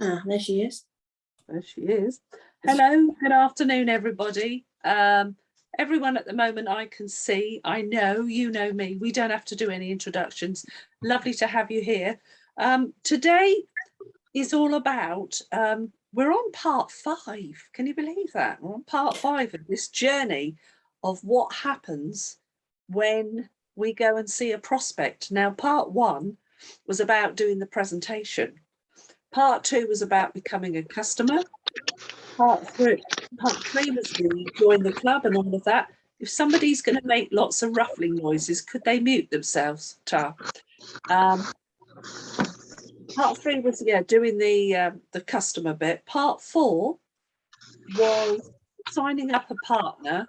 Ah, there she is. There she is. Hello, good afternoon, everybody. Everyone at the moment I can see, I know, you know me, we don't have to do any introductions. Lovely to have you here. Today is all about, we're on part 5. Can you believe that? We're on part 5 of this journey of what happens when we go and see a prospect. Now, part 1 was about doing the presentation. Part 2 was about becoming a customer. Part 3 was the join the club and all of that. If somebody's going to make lots of ruffling noises, could they mute themselves, Tar? Part 3 was doing the customer bit. Part 4 was signing up a partner,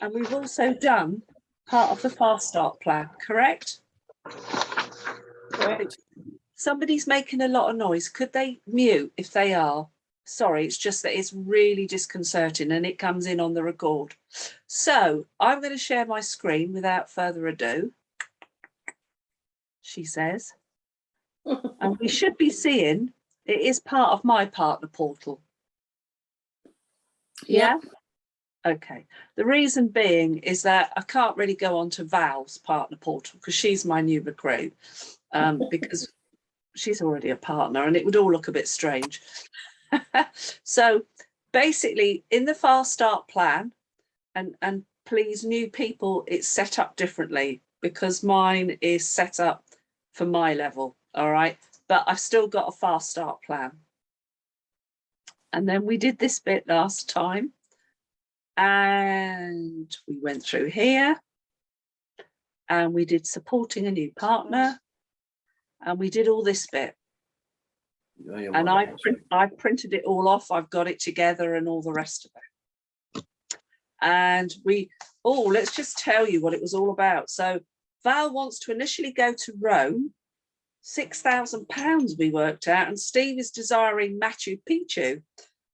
and we've also done part of the fast start plan. Correct? Correct. Somebody's making a lot of noise. Could they mute if they are? Sorry, it's just that it's really disconcerting and it comes in on the record. So I'm going to share my screen without further ado, she says. And we should be seeing, it is part of my partner portal. Yeah? Okay. The reason being is that I can't really go on to Val's partner portal because she's my new recruit, because she's already a partner and it would all look a bit strange. So basically in the fast start plan, and please new people, it's set up differently because mine is set up for my level. All right. But I've still got a fast start plan. And then we did this bit last time and we went through here and we did supporting a new partner and we did all this bit. And I printed it all off. I've got it together and all the rest of it. And let's just tell you what it was all about. So Val wants to initially go to Rome, £6,000 we worked out, and Steve is desiring Machu Picchu,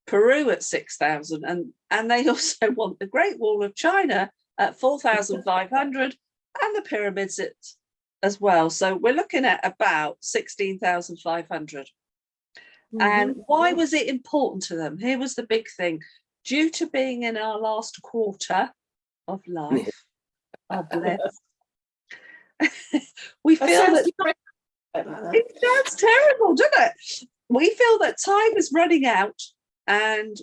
Peru at 6,000, and they also want the Great Wall of China at 4,500 and the pyramids as well. So we're looking at about 16,500. And why was it important to them? Here was the big thing. Due to being in our last quarter of life, oh bless, we feel that it sounds terrible, doesn't it? We feel that time is running out and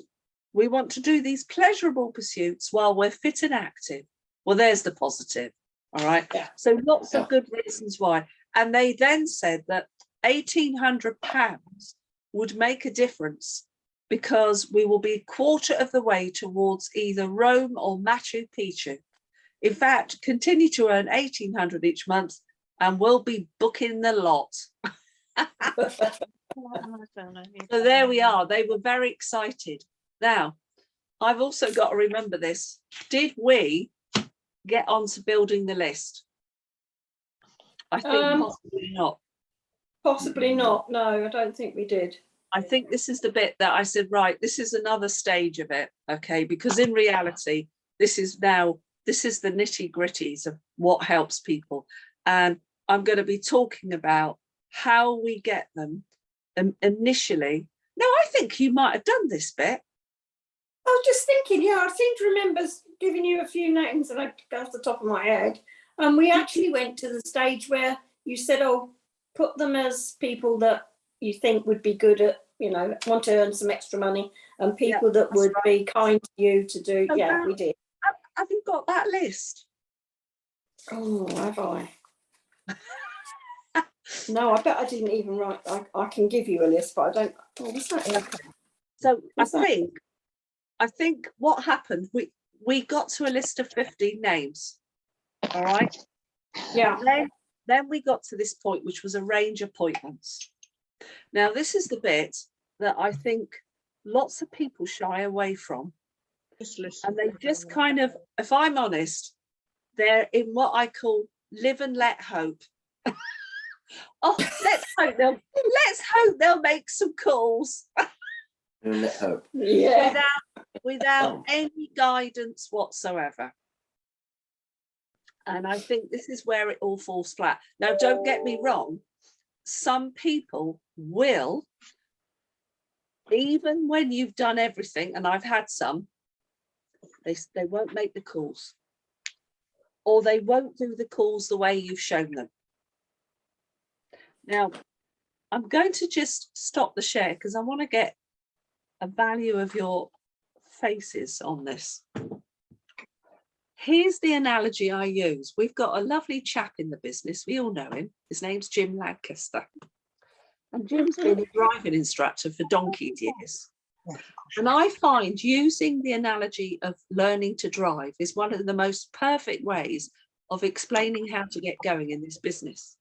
we want to do these pleasurable pursuits while we're fit and active. Well, there's the positive. All right. Yeah. So lots of good reasons why. And they then said that £1,800 would make a difference because we will be a quarter of the way towards either Rome or Machu Picchu. In fact, continue to earn £1,800 each month and we'll be booking the lot. So there we are. They were very excited. Now, I've also got to remember this. Did we get on to building the list? I think possibly not. Possibly not. No, I don't think we did. I think this is the bit that I said, right, this is another stage of it, okay? Because in reality, this is the nitty gritties of what helps people. And I'm going to be talking about how we get them initially. No, I think you might have done this bit. I was just thinking, I seem to remember giving you a few names and I go off the top of my head. And we actually went to the stage where you said, oh, put them as people that you think would be good at, want to earn some extra money and people that would be kind to you to do. We did. Have you got that list? Oh, have I? No, I bet I didn't even write. I can give you a list, but I don't. Oh, what's that? Okay. So I think what happened, we got to a list of 15 names. All right. Yeah. Then we got to this point, which was arrange appointments. Now, this is the bit that I think lots of people shy away from. And they just kind of, if I'm honest, they're in what I call live and let hope. Let's hope they'll make some calls. Let hope. Yeah. Without any guidance whatsoever. And I think this is where it all falls flat. Now, don't get me wrong. Some people will Even when you've done everything, and I've had some, they won't make the calls, or they won't do the calls the way you've shown them. Now, I'm going to just stop the share because I want to get a value of your faces on this. Here's the analogy I use. We've got a lovely chap in the business. We all know him. His name's Jim Lancaster. And Jim's been a driving instructor for donkey's years. And I find using the analogy of learning to drive is one of the most perfect ways of explaining how to get going in this business.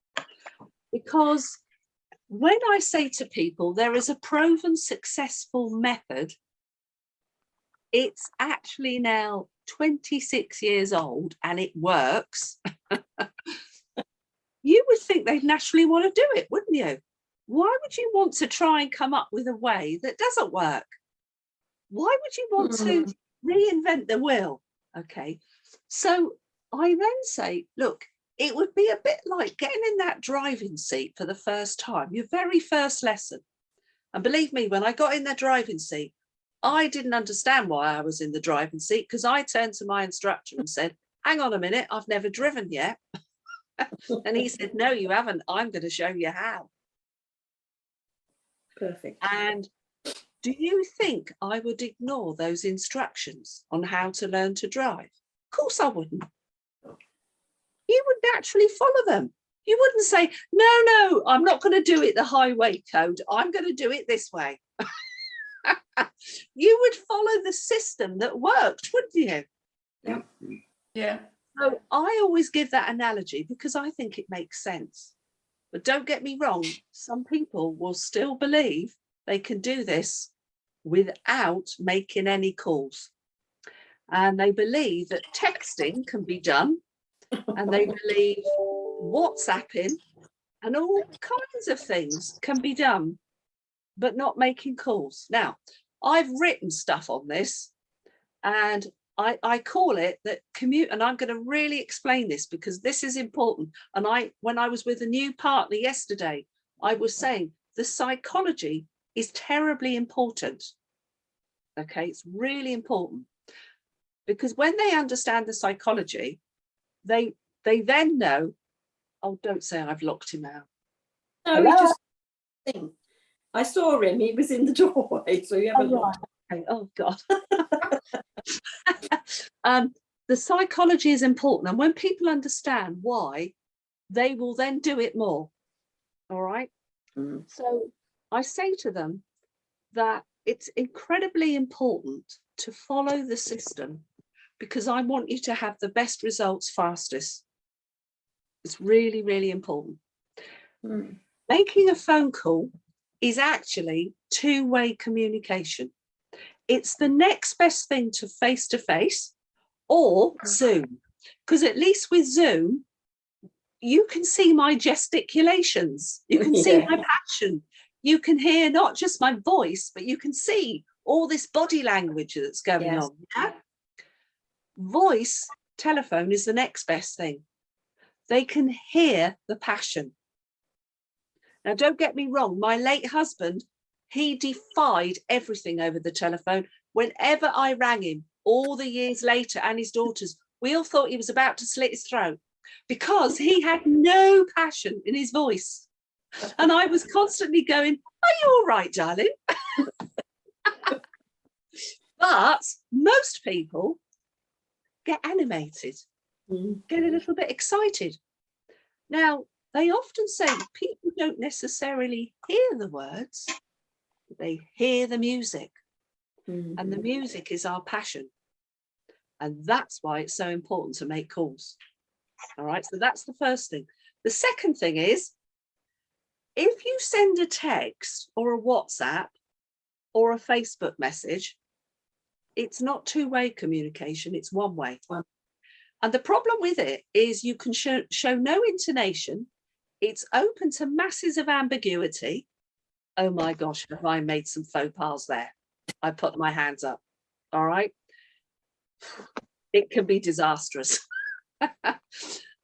Because when I say to people, there is a proven successful method, it's actually now 26 years old and it works. You would think they'd naturally want to do it, wouldn't you? Why would you want to try and come up with a way that doesn't work? Why would you want to reinvent the wheel? Okay, so I then say, look, it would be a bit like getting in that driving seat for the first time, your very first lesson. And believe me, when I got in the driving seat, I didn't understand why I was in the driving seat, because I turned to my instructor and said, hang on a minute, I've never driven yet. And he said, no, you haven't. I'm going to show you how. Perfect. And do you think I would ignore those instructions on how to learn to drive? Of course I wouldn't. You would naturally follow them. You wouldn't say, no, I'm not going to do it the highway code. I'm going to do it this way. You would follow the system that worked, wouldn't you? Yeah. Yeah. So I always give that analogy because I think it makes sense. But don't get me wrong, some people will still believe they can do this without making any calls. And they believe that texting can be done, and they believe WhatsApping and all kinds of things can be done, but not making calls. Now, I've written stuff on this, and I call it that commute, and I'm going to really explain this because this is important. And when I was with a new partner yesterday, I was saying the psychology is terribly important. Okay, it's really important because when they understand the psychology, they then know, oh, don't say I've locked him out. No, he just I saw him, he was in the doorway, so you haven't looked. Okay. Oh God. The psychology is important, and when people understand why, they will then do it more. All right. So I say to them that it's incredibly important to follow the system because I want you to have the best results fastest. It's really, really important. Making a phone call is actually two-way communication. It's the next best thing to face or Zoom, because at least with Zoom, you can see my gesticulations, you can see my passion, you can hear not just my voice, but you can see all this body language that's going on. Yeah? Voice telephone is the next best thing. They can hear the passion. Now, don't get me wrong, my late husband, he defied everything over the telephone. Whenever I rang him, all the years later, and his daughters, we all thought he was about to slit his throat because he had no passion in his voice. And I was constantly going, are you all right, darling? But most people get animated, get a little bit excited. Now, they often say people don't necessarily hear the words, but they hear the music. And the music is our passion. And that's why it's so important to make calls. All right, so that's the first thing. The second thing is, if you send a text or a WhatsApp or a Facebook message, it's not two-way communication, it's one-way. And the problem with it is you can show no intonation. It's open to masses of ambiguity. Oh my gosh, have I made some faux pas there? I put my hands up. All right. It can be disastrous.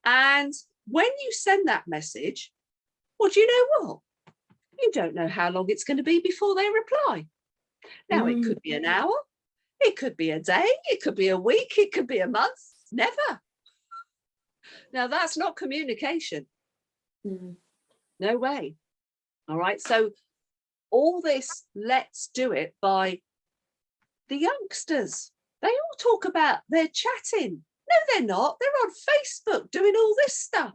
And when you send that message, well, do you know what? You don't know how long it's going to be before they reply. Now, it could be an hour, it could be a day, it could be a week, it could be a month, never. Now, that's not communication. No way. All right. So all this, let's do it by the youngsters. They all talk about they're chatting. No, they're not. They're on Facebook doing all this stuff.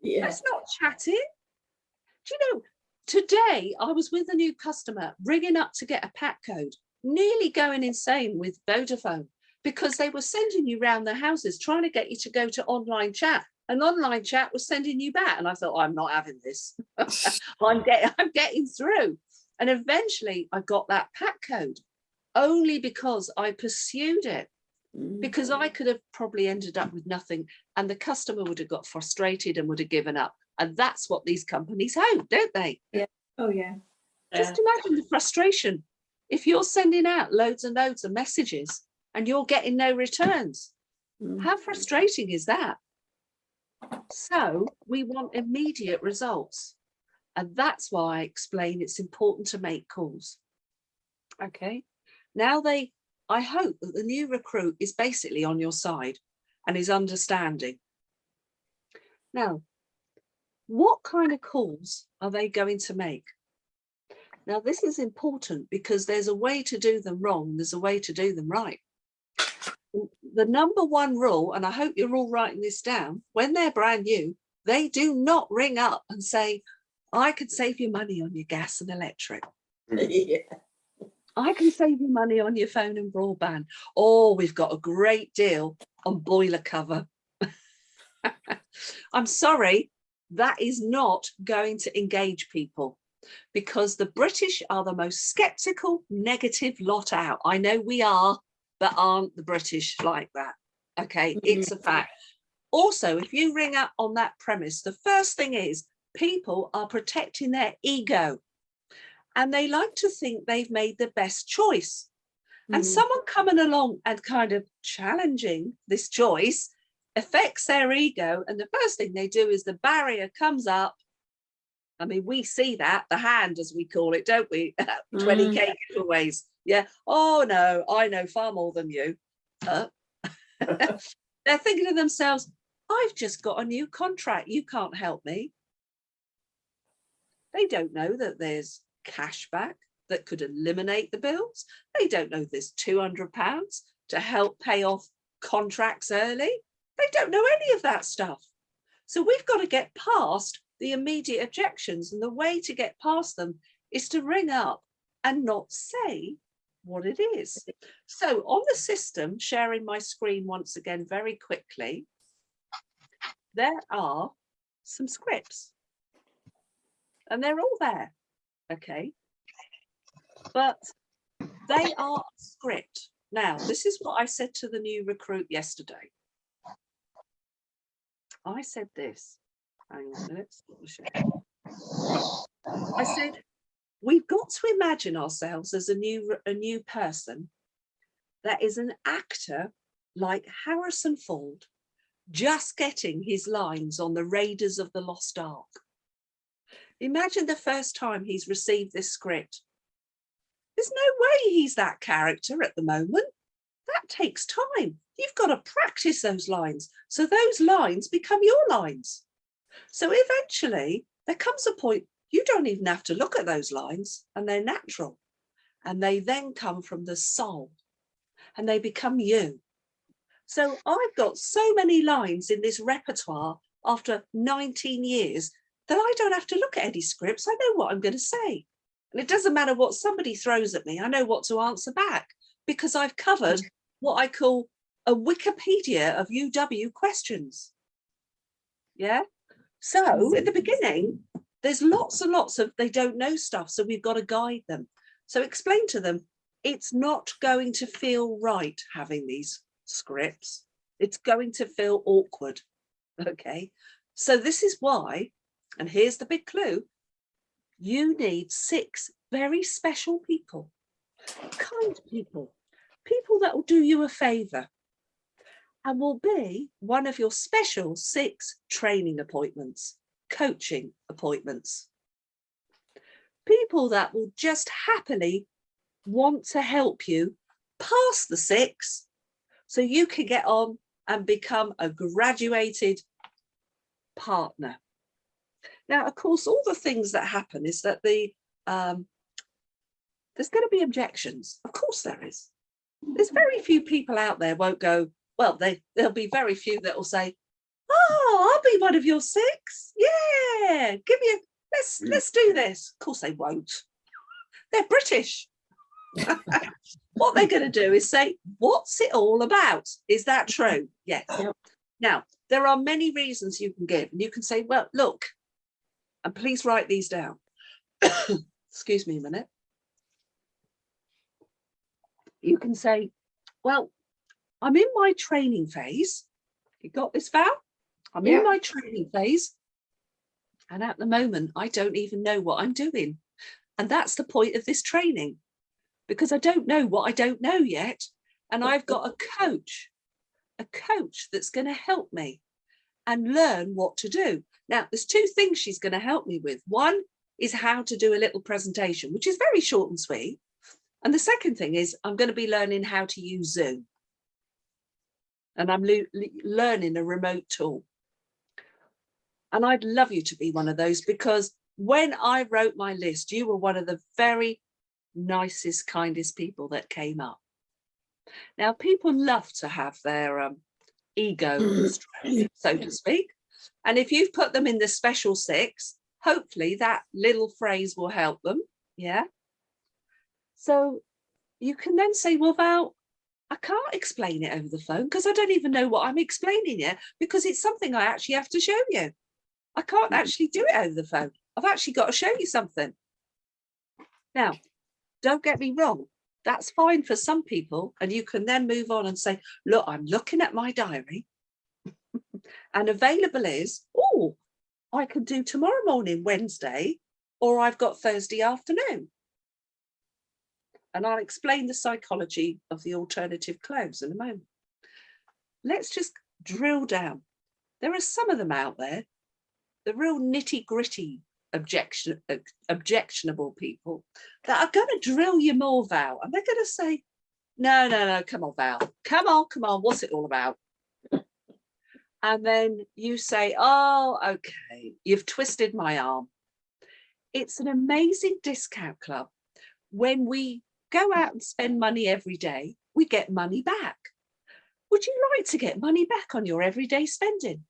Yeah. That's not chatting. Do you know, today I was with a new customer ringing up to get a pack code, nearly going insane with Vodafone because they were sending you round the houses trying to get you to go to online chat. And online chat was sending you back. And I thought, I'm not having this. I'm getting through. And eventually I got that pack code only because I pursued it, because I could have probably ended up with nothing and the customer would have got frustrated and would have given up. And that's what these companies hope, don't they? Yeah. Oh, yeah. Just imagine the frustration. If you're sending out loads and loads of messages and you're getting no returns, how frustrating is that? So we want immediate results. And that's why I explain it's important to make calls. Okay. Now I hope that the new recruit is basically on your side and is understanding. Now, what kind of calls are they going to make? Now, this is important because there's a way to do them wrong. There's a way to do them right. The number one rule, and I hope you're all writing this down, when they're brand new, they do not ring up and say, I could save you money on your gas and electric. Yeah. I can save you money on your phone and broadband. Oh, we've got a great deal on boiler cover. I'm sorry, that is not going to engage people because the British are the most sceptical, negative lot out. I know we are, but aren't the British like that? Okay, it's a fact. Also, if you ring up on that premise, the first thing is people are protecting their ego and they like to think they've made the best choice. And someone coming along and kind of challenging this choice affects their ego. And the first thing they do is the barrier comes up. I mean, we see that, the hand, as we call it, don't we? 20K giveaways. Yeah. Oh, no, I know far more than you. They're thinking to themselves, I've just got a new contract. You can't help me. They don't know that there's cash back that could eliminate the bills. They don't know there's £200 to help pay off contracts early. They don't know any of that stuff. So we've got to get past the immediate objections. And the way to get past them is to ring up and not say what it is. So on the system, sharing my screen once again very quickly, there are some scripts. And they're all there, okay? But they are a script. Now, this is what I said to the new recruit yesterday. I said this. Hang on a minute. I said, we've got to imagine ourselves as a new person that is an actor like Harrison Ford, just getting his lines on the Raiders of the Lost Ark. Imagine the first time he's received this script. There's no way he's that character at the moment. That takes time. You've got to practice those lines. So those lines become your lines. So eventually there comes a point you don't even have to look at those lines and they're natural. And they then come from the soul and they become you. So I've got so many lines in this repertoire after 19 years that I don't have to look at any scripts. I know what I'm going to say. And it doesn't matter what somebody throws at me. I know what to answer back because I've covered what I call a Wikipedia of UW questions. Yeah. So at the beginning, there's lots and lots of they don't know stuff. So we've got to guide them. So explain to them, it's not going to feel right having these scripts. It's going to feel awkward. Okay. So this is why, and here's the big clue, you need 6 very special people, kind people, people that will do you a favor and will be one of your special 6 training appointments, coaching appointments. People that will just happily want to help you pass the 6 so you can get on and become a graduated partner. Now, of course, all the things that happen is that there's going to be objections. Of course there is. There's very few people out there won't go, well, there'll be very few that will say, oh, I'll be one of your 6. Yeah, give me let's do this. Of course they won't. They're British. What they're going to do is say, what's it all about? Is that true? Yes. Yep. Now, there are many reasons you can give. And you can say, well, look, and please write these down. Excuse me a minute. You can say, well, I'm in my training phase. You got this, Val? I'm in my training phase. And at the moment, I don't even know what I'm doing. And that's the point of this training, because I don't know what I don't know yet. And I've got a coach that's going to help me and learn what to do. Now, there's 2 things she's going to help me with. One is how to do a little presentation, which is very short and sweet. And the second thing is I'm going to be learning how to use Zoom. And I'm learning a remote tool. And I'd love you to be one of those, because when I wrote my list, you were one of the very nicest, kindest people that came up. Now, people love to have their ego, so to speak. And if you've put them in the special 6, hopefully that little phrase will help them. Yeah. So you can then say, well, Val, I can't explain it over the phone because I don't even know what I'm explaining yet, because it's something I actually have to show you. I can't actually do it over the phone. I've actually got to show you something. Now, don't get me wrong. That's fine for some people. And you can then move on and say, look, I'm looking at my diary and available is, oh, I can do tomorrow morning, Wednesday, or I've got Thursday afternoon. And I'll explain the psychology of the alternative close in a moment. Let's just drill down. There are some of them out there, the real nitty gritty objectionable people that are going to drill you more, Val. And they're going to say, no, come on, Val. Come on, what's it all about? And then you say, oh, okay, you've twisted my arm. It's an amazing discount club. When we go out and spend money every day, we get money back. Would you like to get money back on your everyday spending?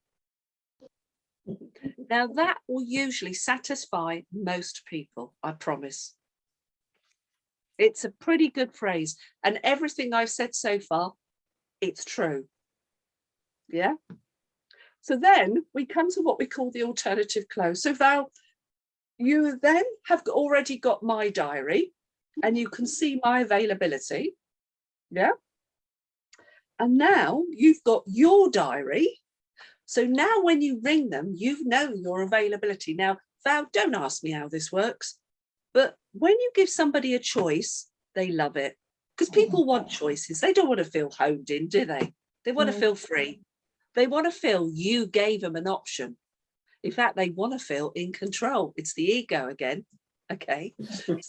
Now, that will usually satisfy most people, I promise. It's a pretty good phrase. And everything I've said so far, it's true. Yeah? So then we come to what we call the alternative close. So Val, you then have already got my diary and you can see my availability. Yeah? And now you've got your diary. So now when you ring them, you know your availability. Now, Val, don't ask me how this works, but when you give somebody a choice, they love it, because people want choices. They don't want to feel honed in, do they? They want to feel free. They want to feel you gave them an option. In fact, they want to feel in control. It's the ego again. Okay.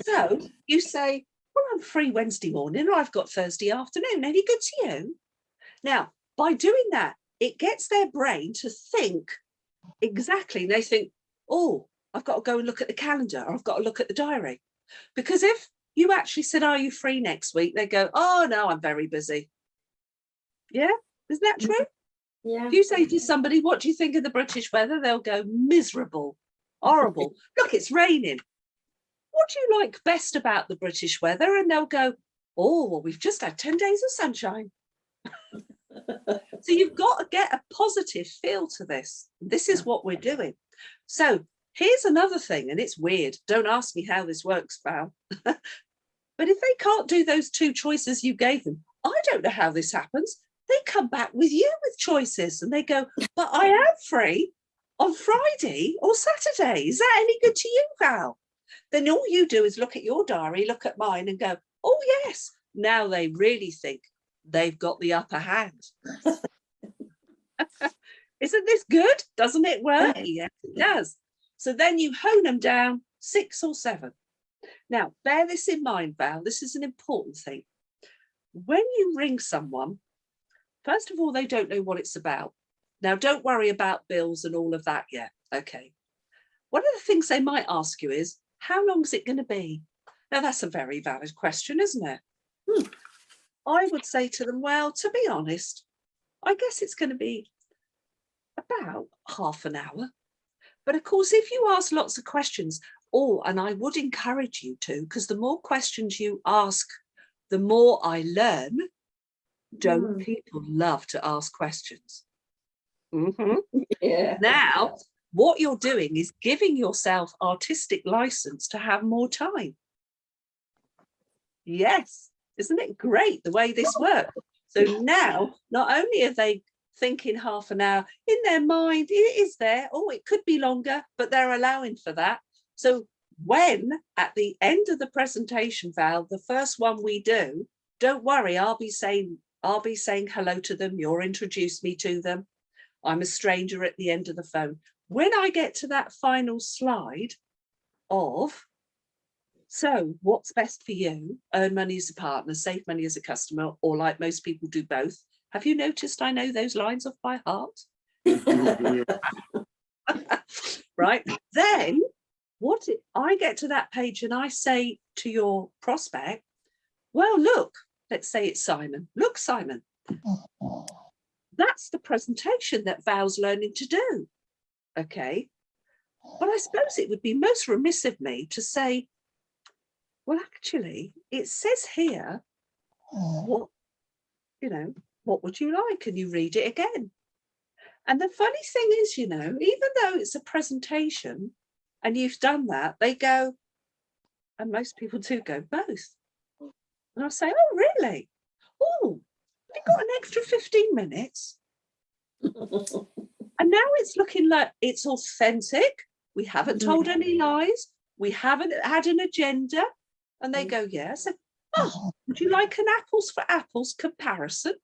So you say, well, I'm free Wednesday morning, or I've got Thursday afternoon. Any good to you? Now, by doing that, it gets their brain to think exactly. And they think, oh, I've got to go and look at the calendar, or I've got to look at the diary. Because if you actually said, are you free next week? They go, oh, no, I'm very busy. Yeah, isn't that true? Yeah. If you say to somebody, what do you think of the British weather? They'll go, miserable, horrible. Look, it's raining. What do you like best about the British weather? And they'll go, oh, well, we've just had 10 days of sunshine. So you've got to get a positive feel to this. This is what we're doing. So here's another thing, and it's weird. Don't ask me how this works, Val. But if they can't do those 2 choices you gave them, I don't know how this happens. They come back with you with choices and they go, but I am free on Friday or Saturday. Is that any good to you, Val? Then all you do is look at your diary, look at mine and go, oh, yes. Now they really think they've got the upper hand. Isn't this good? Doesn't it work? Yes, it does. So then you hone them down 6 or 7. Now, bear this in mind, Val, this is an important thing. When you ring someone, first of all, they don't know what it's about. Now, don't worry about bills and all of that yet. Okay. One of the things they might ask you is, how long is it going to be? Now, that's a very valid question, isn't it? I would say to them, well, to be honest, I guess it's going to be about half an hour. But of course, if you ask lots of questions, and I would encourage you to, because the more questions you ask, the more I learn. Don't people love to ask questions? Yeah. Now, what you're doing is giving yourself artistic license to have more time. Yes, isn't it great the way this works? So now, not only are they thinking half an hour, in their mind, it is there. Oh, it could be longer, but they're allowing for that. So when at the end of the presentation, Val, the first one we do, don't worry, I'll be saying hello to them. You'll introduce me to them. I'm a stranger at the end of the phone. When I get to that final slide of, so what's best for you? Earn money as a partner, save money as a customer, or like most people do both. Have you noticed I know those lines off by heart? Right. Then I get to that page and I say to your prospect, well, look, let's say it's Simon. Look, Simon, that's the presentation that Val's learning to do. Okay. But I suppose it would be most remiss of me to say, well, actually, it says here, what would you like? Can you read it again? And the funny thing is, even though it's a presentation and you've done that, they go, and most people do go, both. And I say, oh, really? Oh, have you got an extra 15 minutes? And now it's looking like it's authentic. We haven't told any lies. We haven't had an agenda. And they go, yes. Would you like an apples for apples comparison?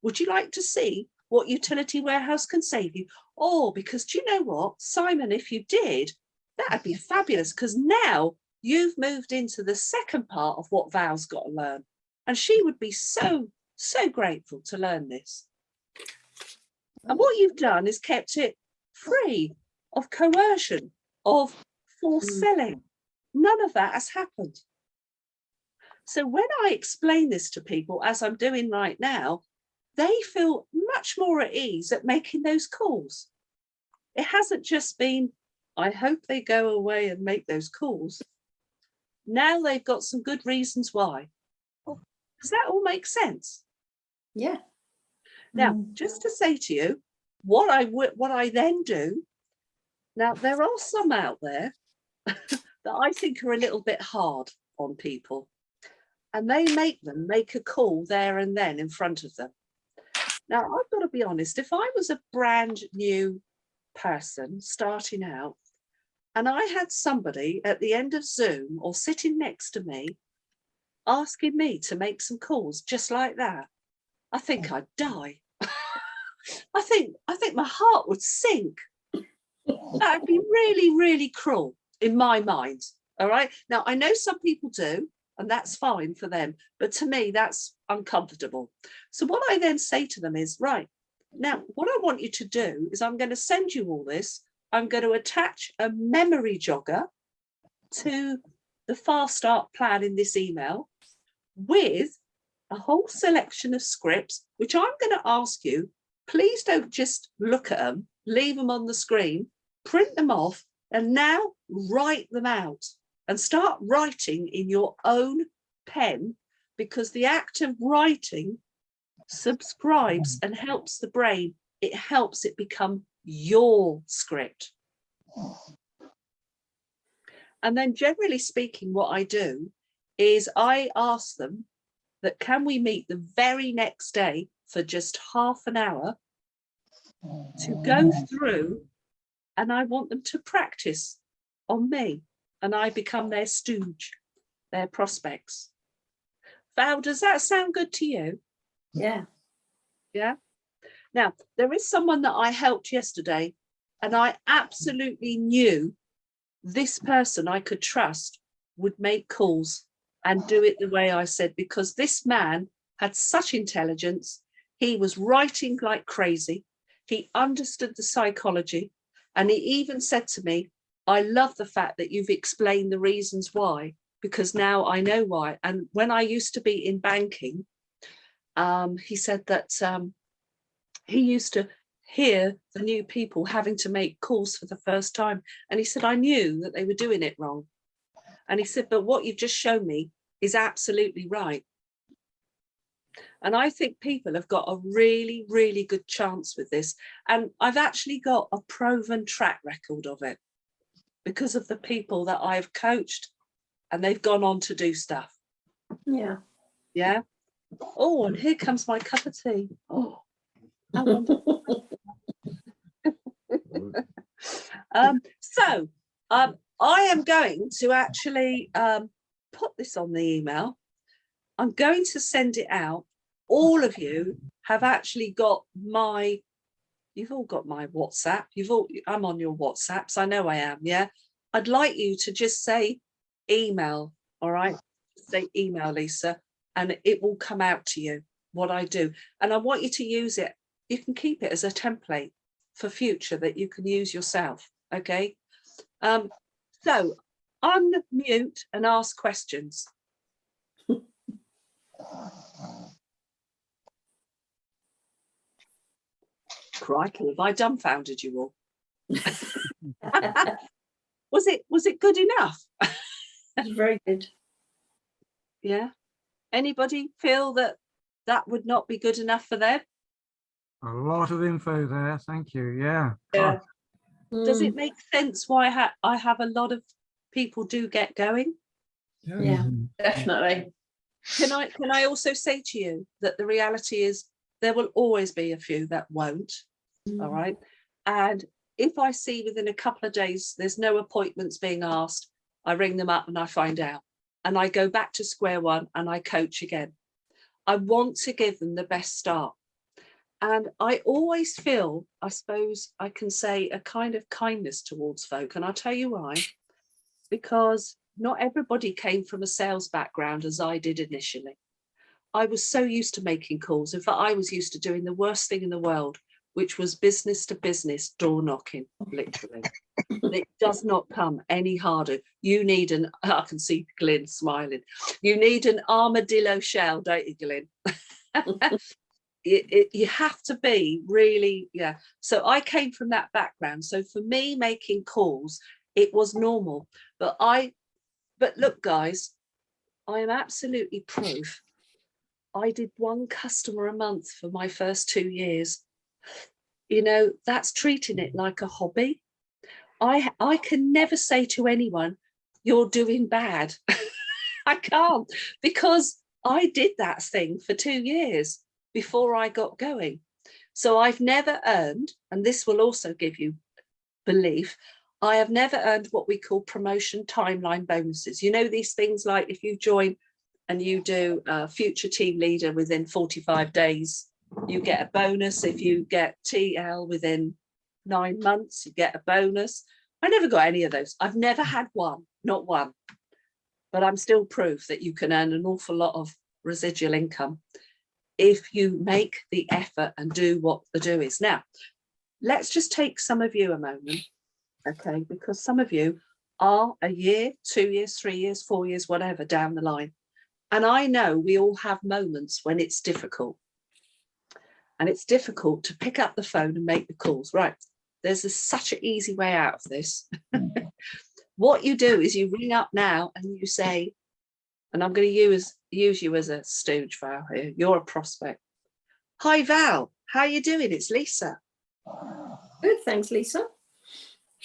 Would you like to see what Utility Warehouse can save you? Oh, because do you know what, Simon, if you did, that'd be fabulous, because now you've moved into the second part of what Val's got to learn. And she would be so, so grateful to learn this. And what you've done is kept it free of coercion, of forced selling. None of that has happened. So when I explain this to people, as I'm doing right now, they feel much more at ease at making those calls. It hasn't just been, I hope they go away and make those calls. Now they've got some good reasons why. Does that all make sense? Yeah. Now, just to say to you, what I then do, now there are some out there that I think are a little bit hard on people, and they make them make a call there and then in front of them. Now, I've got to be honest, if I was a brand new person starting out and I had somebody at the end of Zoom or sitting next to me asking me to make some calls just like that, I think I'd die. I think my heart would sink. That would be really, really cruel in my mind. All right. Now, I know some people do, and that's fine for them. But to me, that's uncomfortable. So what I then say to them is, right, now, what I want you to do is I'm going to send you all this. I'm going to attach a memory jogger to the Fast Start plan in this email with a whole selection of scripts, which I'm going to ask you, please don't just look at them, leave them on the screen, print them off, and now write them out and start writing in your own pen, because the act of writing subscribes and helps the brain. It helps it become your script. And then generally speaking, what I do is I ask them that can we meet the very next day for just half an hour to go through, and I want them to practice on me, and I become their stooge, their prospects. Val, does that sound good to you? Yeah. Yeah. Now, there is someone that I helped yesterday, and I absolutely knew this person I could trust would make calls and do it the way I said, because this man had such intelligence. He was writing like crazy. He understood the psychology. And he even said to me, I love the fact that you've explained the reasons why, because now I know why. And when I used to be in banking, he said that he used to hear the new people having to make calls for the first time. And he said, I knew that they were doing it wrong. And he said, but what you've just shown me is absolutely right. And I think people have got a really, really good chance with this. And I've actually got a proven track record of it because of the people that I've coached, and they've gone on to do stuff. Yeah. Yeah. Oh, and here comes my cup of tea. Oh, I am going to actually put this on the email. I'm going to send it out. All of you have actually got you've all got my WhatsApp. I'm on your WhatsApps. I know I am. Yeah. I'd like you to just say email. All right. Say email, Lisa, and it will come out to you what I do. And I want you to use it. You can keep it as a template for future that you can use yourself. Okay. So unmute and ask questions. Crikey, have I dumbfounded you all? Was it good enough? That's very good. Yeah. Anybody feel that would not be good enough for them? A lot of info there. Thank you. Yeah. Yeah. Does it Mm. make sense why I have a lot of people do get going? Yeah, definitely. Can I also say to you that the reality is there will always be a few that won't. All right. And if I see within a couple of days there's no appointments being asked, I ring them up and I find out. And I go back to square one and I coach again. I want to give them the best start. And I always feel, I suppose I can say, a kind of kindness towards folk. And I'll tell you why. Because not everybody came from a sales background as I did initially. I was so used to making calls. In fact, I was used to doing the worst thing in the world, which was business to business door knocking, literally. It does not come any harder. You need I can see Glyn smiling. You need an armadillo shell, don't you, Glyn? You have to be really, yeah. So I came from that background. So for me, making calls, it was normal. But look, guys, I am absolutely proof. I did one customer a month for my first 2 years. You know, that's treating it like a hobby. I can never say to anyone, you're doing bad. I can't, because I did that thing for 2 years before I got going. So I've never earned, and this will also give you belief, I have never earned what we call promotion timeline bonuses. You know, these things like if you join and you do future team leader within 45 days, you get a bonus. If you get TL within 9 months, you get a bonus. I never got any of those. I've never had one, not one. But I'm still proof that you can earn an awful lot of residual income if you make the effort and do what the do is. Now, let's just take some of you a moment, okay? Because some of you are a year, 2 years, 3 years, 4 years, whatever down the line. And I know we all have moments when it's difficult. And it's difficult to pick up the phone and make the calls. Right, there's such an easy way out of this. What you do is you ring up now and you say, and I'm going to use you as a stooge, Val, here. You're a prospect. Hi, Val. How are you doing? It's Lisa. Good, thanks, Lisa.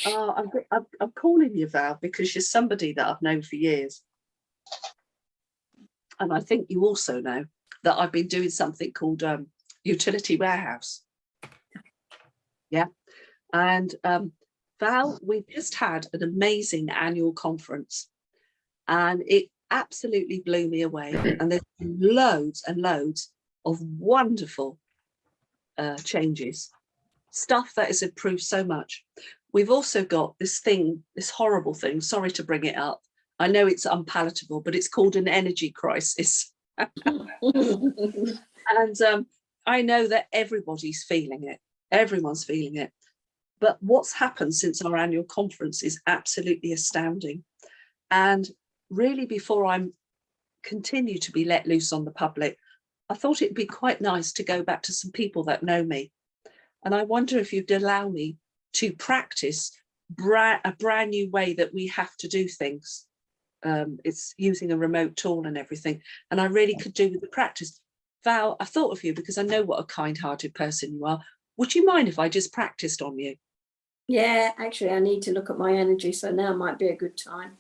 I'm calling you, Val, because you're somebody that I've known for years. And I think you also know that I've been doing something called utility warehouse. Yeah. And Val, we just had an amazing annual conference and it absolutely blew me away. And there's loads and loads of wonderful changes, stuff that has improved so much. We've also got this horrible thing, sorry to bring it up, I know it's unpalatable, but it's called an energy crisis. And I know that everybody's feeling it. Everyone's feeling it. But what's happened since our annual conference is absolutely astounding. And really, before I continue to be let loose on the public, I thought it'd be quite nice to go back to some people that know me. And I wonder if you'd allow me to practice a brand new way that we have to do things. It's using a remote tool and everything. And I really could do with the practice. Val, I thought of you because I know what a kind-hearted person you are. Would you mind if I just practiced on you? Yeah, actually, I need to look at my energy, so now might be a good time.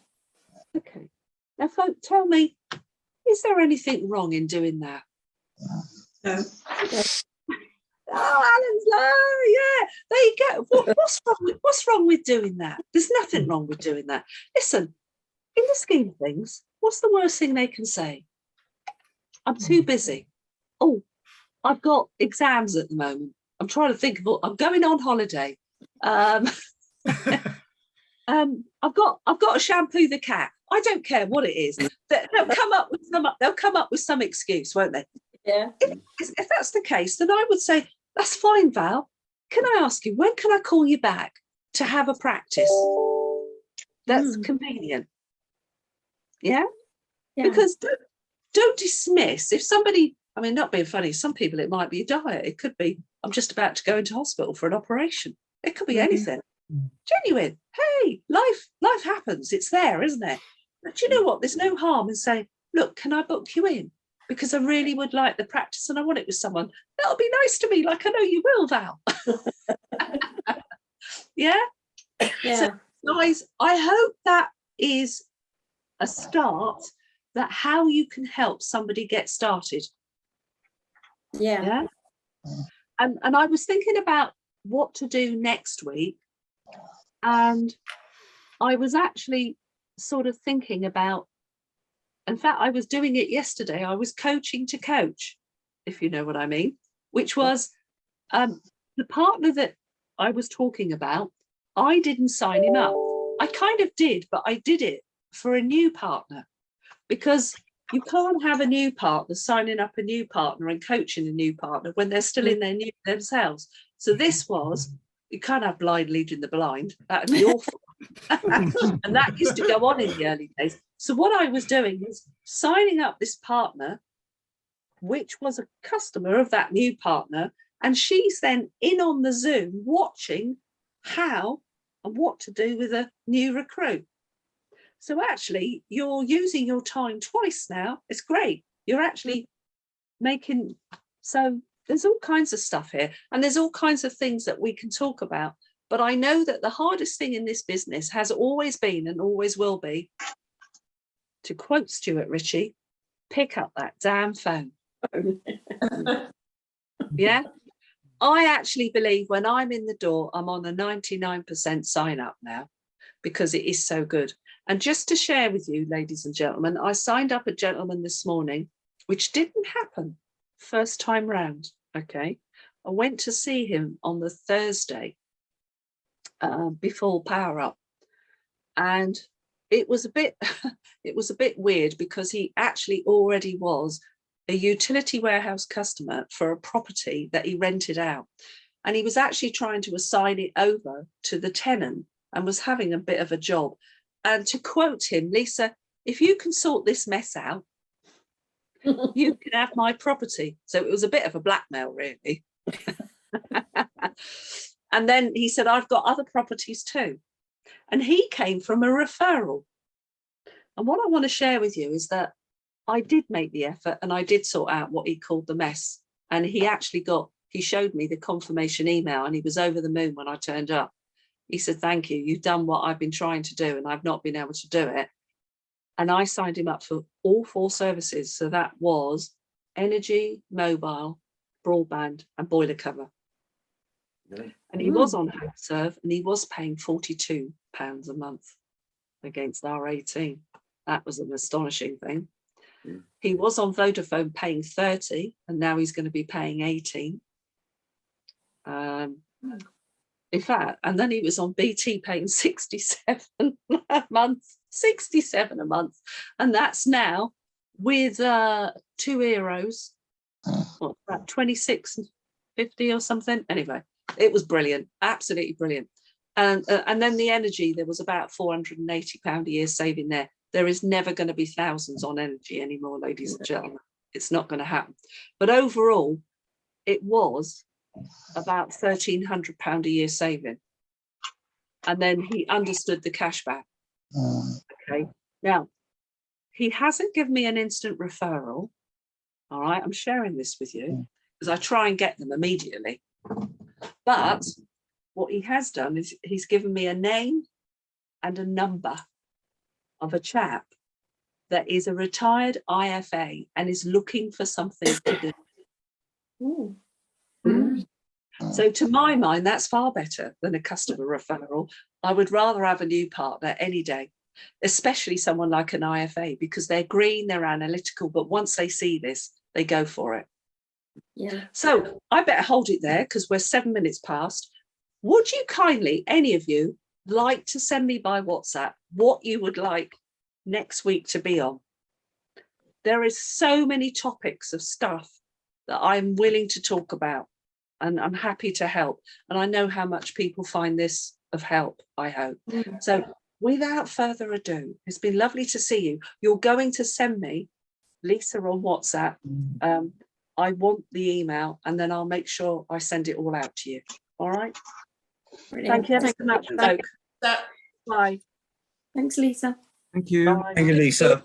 Okay. Now, folk, tell me, is there anything wrong in doing that? No. Oh, Alan's yeah, there you go. What's wrong with doing that? There's nothing wrong with doing that. Listen, in the scheme of things, what's the worst thing they can say? I'm too busy. Oh, I've got exams at the moment. I'm trying to think of I'm going on holiday. I've got to shampoo the cat. I don't care what it is. They'll come up with some excuse, won't they? Yeah. If that's the case, then I would say, that's fine, Val. Can I ask you, when can I call you back to have a practice that's convenient? Yeah? Because don't dismiss. If somebody, I mean, not being funny, some people it might be a diet. It could be, I'm just about to go into hospital for an operation. It could be anything. Genuine. Hey, life happens. It's there, isn't it? But do you know what? There's no harm in saying, look, can I book you in? Because I really would like the practice and I want it with someone. That'll be nice to me, like I know you will, Val. Yeah? So, guys, I hope that is a start, that how you can help somebody get started. Yeah. And I was thinking about what to do next week. And I was actually sort of thinking about, in fact, I was doing it yesterday. I was coaching to coach, if you know what I mean, which was the partner that I was talking about. I didn't sign him up. I kind of did, but I did it for a new partner, because you can't have a new partner signing up a new partner and coaching a new partner when they're still in their new themselves. So this was, you can't have blind leading the blind. That would be awful. And that used to go on in the early days. So what I was doing was signing up this partner, which was a customer of that new partner, and she's then in on the Zoom watching how and what to do with a new recruit. So actually, you're using your time twice now. It's great. You're actually making, so there's all kinds of stuff here, and there's all kinds of things that we can talk about. But I know that the hardest thing in this business has always been and always will be, to quote Stuart Ritchie, pick up that damn phone. Yeah. I actually believe when I'm in the door, I'm on a 99% sign up now, because it is so good. And just to share with you, ladies and gentlemen, I signed up a gentleman this morning, which didn't happen first time round. Okay. I went to see him on the Thursday before Power Up. And it was a bit weird, because he actually already was a utility warehouse customer for a property that he rented out. And he was actually trying to assign it over to the tenant and was having a bit of a job. And to quote him, Lisa, if you can sort this mess out, you can have my property. So it was a bit of a blackmail, really. And then he said, I've got other properties too. And he came from a referral. And what I want to share with you is that I did make the effort and I did sort out what he called the mess. And he actually he showed me the confirmation email, and he was over the moon when I turned up. He said, thank you. You've done what I've been trying to do and I've not been able to do it. And I signed him up for all 4 services. So that was energy, mobile, broadband and boiler cover. Really? And he was on HomeServe, and he was paying £42 a month against our 18. That was an astonishing thing. He was on Vodafone paying 30, and now he's going to be paying 18. In fact, and then he was on BT paying 67 a month. 67 a month. And that's now with 2 heroes, what, about 26.50 or something. Anyway, it was brilliant, absolutely brilliant. And then the energy, there was about £480 a year saving there. There is never going to be thousands on energy anymore, ladies and gentlemen. It's not going to happen. But overall, it was about £1,300 a year saving. And then he understood the cashback. Okay. Now, he hasn't given me an instant referral. All right. I'm sharing this with you because I try and get them immediately. But what he has done is he's given me a name and a number of a chap that is a retired IFA and is looking for something to do. So to my mind, that's far better than a customer referral. I would rather have a new partner any day, especially someone like an IFA, because they're green, they're analytical, but once they see this, they go for it. Yeah. So I better hold it there because we're 7 minutes past. Would you kindly, any of you, like to send me by WhatsApp what you would like next week to be on? There is so many topics of stuff that I'm willing to talk about, and I'm happy to help. And I know how much people find this of help, I hope. So without further ado, it's been lovely to see you. You're going to send me, Lisa, on WhatsApp. I want the email, and then I'll make sure I send it all out to you. All right. Brilliant. Thank you ever so much, folk. Bye. Thanks, Lisa. Thank you. Bye. Thank you, Lisa.